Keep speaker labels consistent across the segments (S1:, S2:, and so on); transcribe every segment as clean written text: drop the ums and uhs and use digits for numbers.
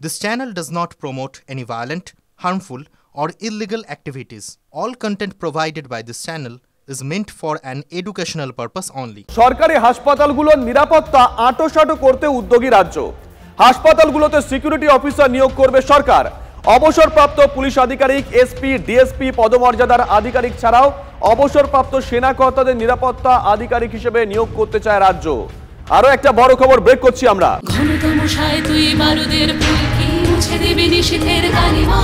S1: This channel does not promote any violent, harmful, or illegal activities. All content provided by this channel is meant for an educational purpose only.
S2: সরকারি হাসপাতালগুলোর নিরাপত্তা আঁটোসাঁটো করতে উদ্যোগী রাজ্য। হাসপাতালগুলোতে security officer নিয়োগ করবে সরকার। অবসরপ্রাপ্ত পুলিশ আধিকারিক, এসপি, ডিএসপি পদমর্যাদার আধিকারিক ছাড়াও অবসরপ্রাপ্ত সেনা কর্তাদের নিরাপত্তা আধিকারিক হিসেবে নিয়োগ করতে চায় রাজ্য। আরো একটা বড় খবর ব্রেক করছি আমরা।
S3: ঘনতমশায় তুই বারুদের ফুলকি মুছে দিবি নিশীথের কালিমা,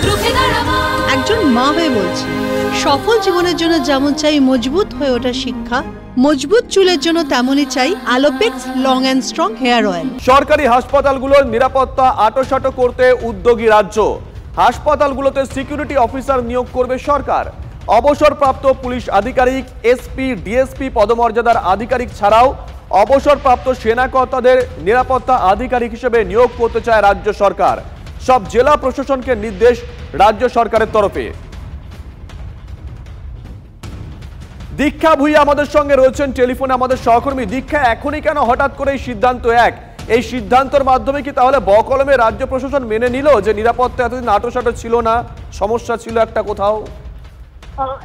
S3: রুখে দাঁড়াবা।
S4: একজন মা হয়ে বলছি, সফল জীবনের জন্য যেমন চাই মজবুত হয়ে ওঠা শিক্ষা, মজবুত চুলের জন্য তেমনই চাই Alopex long and strong hair oil.
S2: সরকারি হাসপাতালগুলোর নিরাপত্তা আঁটোসাঁটো করতে উদ্যোগী রাজ্য। হাসপাতালগুলোতে সিকিউরিটি অফিসার নিয়োগ করবে সরকার। অবসরপ্রাপ্ত পুলিশ আধিকারিক, এসপি, ডিএসপি পদমর্যাদার আধিকারিক ছাড়াও অবসরপ্রাপ্ত সেনা কর্তাদের নিরাপত্তা আধিকারিক হিসেবে নিয়োগ করতে চায় রাজ্য সরকার। সব জেলা প্রশাসনকে নির্দেশ রাজ্য সরকারের তরফে। দীক্ষা ভুইয়া আমাদের সঙ্গে রয়েছেন টেলিফোনে, আমাদের সহকর্মী। দীক্ষা, এখনই কেন হঠাৎ করে এই সিদ্ধান্ত এই সিদ্ধান্তের মাধ্যমে কি তাহলে বকলমে রাজ্য প্রশাসন মেনে নিল যে নিরাপত্তা এতদিন আঁটোসাঁটো ছিল না, সমস্যা ছিল একটা কোথাও?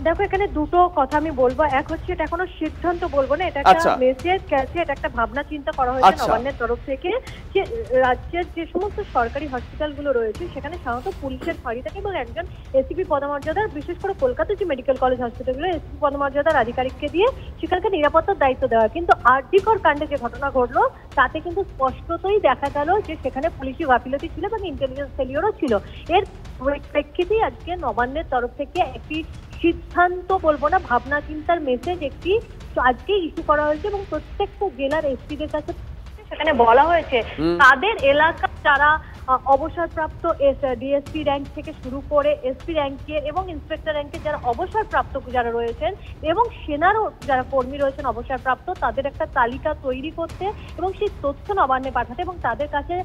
S5: দেখো, এখানে দুটো কথা আমি বলবো। এক হচ্ছে এটা কোনো সিদ্ধান্ত বলবো না, এটা একটা মেসেজ গেছে, এটা একটা ভাবনা চিন্তা করা হয়েছে নবান্নের তরফ থেকে যে রাজ্যের যে সমস্ত সরকারি হসপিটালগুলো রয়েছে সেখানে সাধারণত পুলিশের ফাঁড়ি থাকে এবং একজন এসিপি পদমর্যাদার, বিশেষ করে কলকাতার যে মেডিকেল কলেজ হসপিটালগুলো এসিপি পদমর্যাদার আধিকারিককে দিয়ে সেখানকার নিরাপত্তার দায়িত্ব দেওয়া। কিন্তু আরজিকর কাণ্ডে যে ঘটনা ঘটলো তাতে কিন্তু স্পষ্টতই দেখা গেল যে সেখানে পুলিশি গাফিলতি ছিল এবং ইন্টেলিজেন্স ফেলিওরও ছিল। এর প্রেক্ষিতেই আজকে নবান্নের তরফ থেকে একটি সিদ্ধান্ত বলবো না, ভাবনা চিন্তার মেসেজ একটি আজকে ইস্যু করা হয়েছে এবং প্রত্যেকটা জেলার এসপিদের কাছে সেখানে বলা হয়েছে তাদের এলাকা যারা অবসরপ্রাপ্ত ডিএসপি র্যাঙ্ক থেকে শুরু করে এসপি র্যাঙ্কের এবং ইন্সপেক্টর র্যাঙ্কের যারা অবসরপ্রাপ্ত যারা রয়েছেন এবং সেনারও যারা কর্মী রয়েছেন অবসরপ্রাপ্ত, তাদের একটা তালিকা তৈরি করতে এবং সেই তথ্য নবান্নে পাঠাতে এবং তাদের কাছে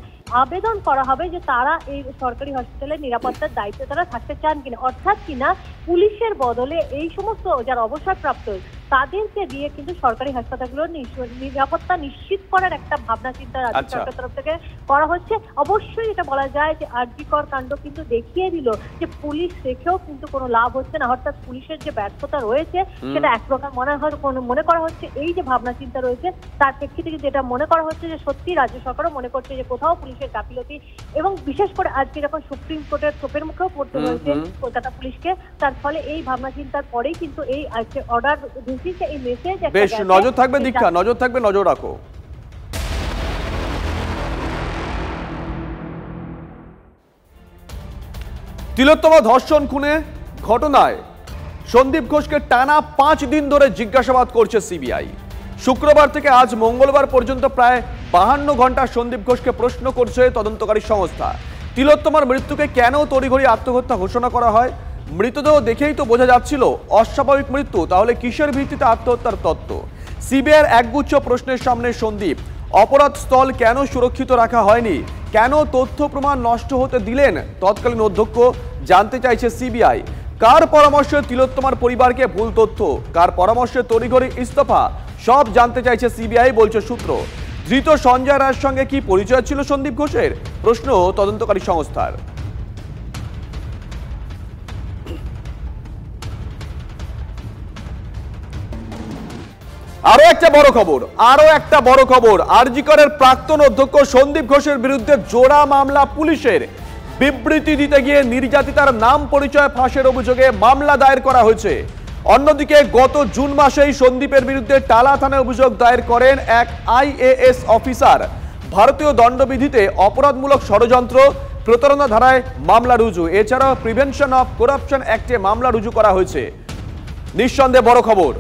S5: আবেদন করা হবে যে তারা এই সরকারি হসপিটালের নিরাপত্তার দায়িত্বে তারা থাকতে চান কিনা, অর্থাৎ কিনা পুলিশের বদলে এই সমস্ত যারা অবসরপ্রাপ্ত তাদেরকে দিয়ে কিন্তু সরকারি হাসপাতালগুলোর নিরাপত্তা নিশ্চিত করার একটা ভাবনা চিন্তা রাজ্য সরকারের তরফ থেকে করা হচ্ছে। অবশ্যই এটা বলা যায় যে আরজিকর কাণ্ড কিন্তু দেখিয়ে দিল যে পুলিশ রেখেও কিন্তু কোনো লাভ হচ্ছে না, অর্থাৎ পুলিশের যে ব্যর্থতা রয়েছে সেটা এক প্রকার মনে করা হচ্ছে। এই যে ভাবনা চিন্তা রয়েছে তার প্রেক্ষিতে কিন্তু এটা মনে করা হচ্ছে যে সত্যি রাজ্য সরকারও মনে করছে যে কোথাও পুলিশের গাফিলতি, এবং বিশেষ করে আজকে যখন সুপ্রিম কোর্টের তোপের মুখেও পড়তে হয়েছে কলকাতা পুলিশকে, তার ফলে এই ভাবনা চিন্তার পরেই কিন্তু এই আজকে অর্ডার
S2: বেশ নজর থাকবে। দীক্ষা, নজর থাকবে, নজর রাখো। তিলোত্তমা ধর্ষণ খুনে ঘটনায় সন্দীপ ঘোষকে টানা 5 দিন ধরে জিজ্ঞাসাবাদ করছে সিবিআই। শুক্রবার থেকে আজ মঙ্গলবার পর্যন্ত প্রায় 52 ঘন্টা সন্দীপ ঘোষকে প্রশ্ন করছে তদন্তকারী সংস্থা। তিলোত্তমার মৃত্যুকে কেন তড়িঘড়ি আত্মহত্যা ঘোষণা করা হয়? মৃতদেহ দেখেই তো বোঝা যাচ্ছিল অস্বাভাবিক মৃত্যু, তাহলে কিসের ভিত্তিতে আত্মহত্যার তত্ত্ব? সিবিআইয়ের একগুচ্ছ প্রশ্নের সামনে সন্দীপ। অপরাধ স্থল কেন সুরক্ষিত রাখা হয়নি? কেন তথ্য প্রমাণ নষ্ট হতে দিলেন তৎকালীন অধ্যক্ষ? জানতে চাইছে সিবিআই। কার পরামর্শে তিলোত্তমার পরিবারকে ভুল তথ্য, কার পরামর্শে তড়িঘড়ি ইস্তফা, সব জানতে চাইছে সিবিআই বলছে সূত্র। ধৃত সঞ্জয় রায়ের সঙ্গে কি পরিচয় ছিল সন্দীপ ঘোষের? প্রশ্ন তদন্তকারী সংস্থার। আরো একটা বড় খবর, আরজিকরের প্রাক্তন অধ্যক্ষ সন্দীপ ঘোষের বিরুদ্ধে জোড়া মামলা পুলিশের। বিবৃতি দিতে গিয়ে নির্যাতিতার নাম পরিচয় ফাঁসের অভিযোগে মামলা দায়ের করা হয়েছে। অন্যদিকে গত জুন মাসেই সন্দীপের বিরুদ্ধে টালা থানায় অভিযোগ দায়ের করেন এক আইএএস অফিসার। ভারতীয় দণ্ডবিধিতে অপরাধমূলক ষড়যন্ত্র, প্রতারণা ধারায় মামলা রুজু। এছাড়াও প্রিভেনশন অফ করাপশন অ্যাক্টে মামলা রুজু করা হয়েছে। নিঃসন্দেহে বড় খবর।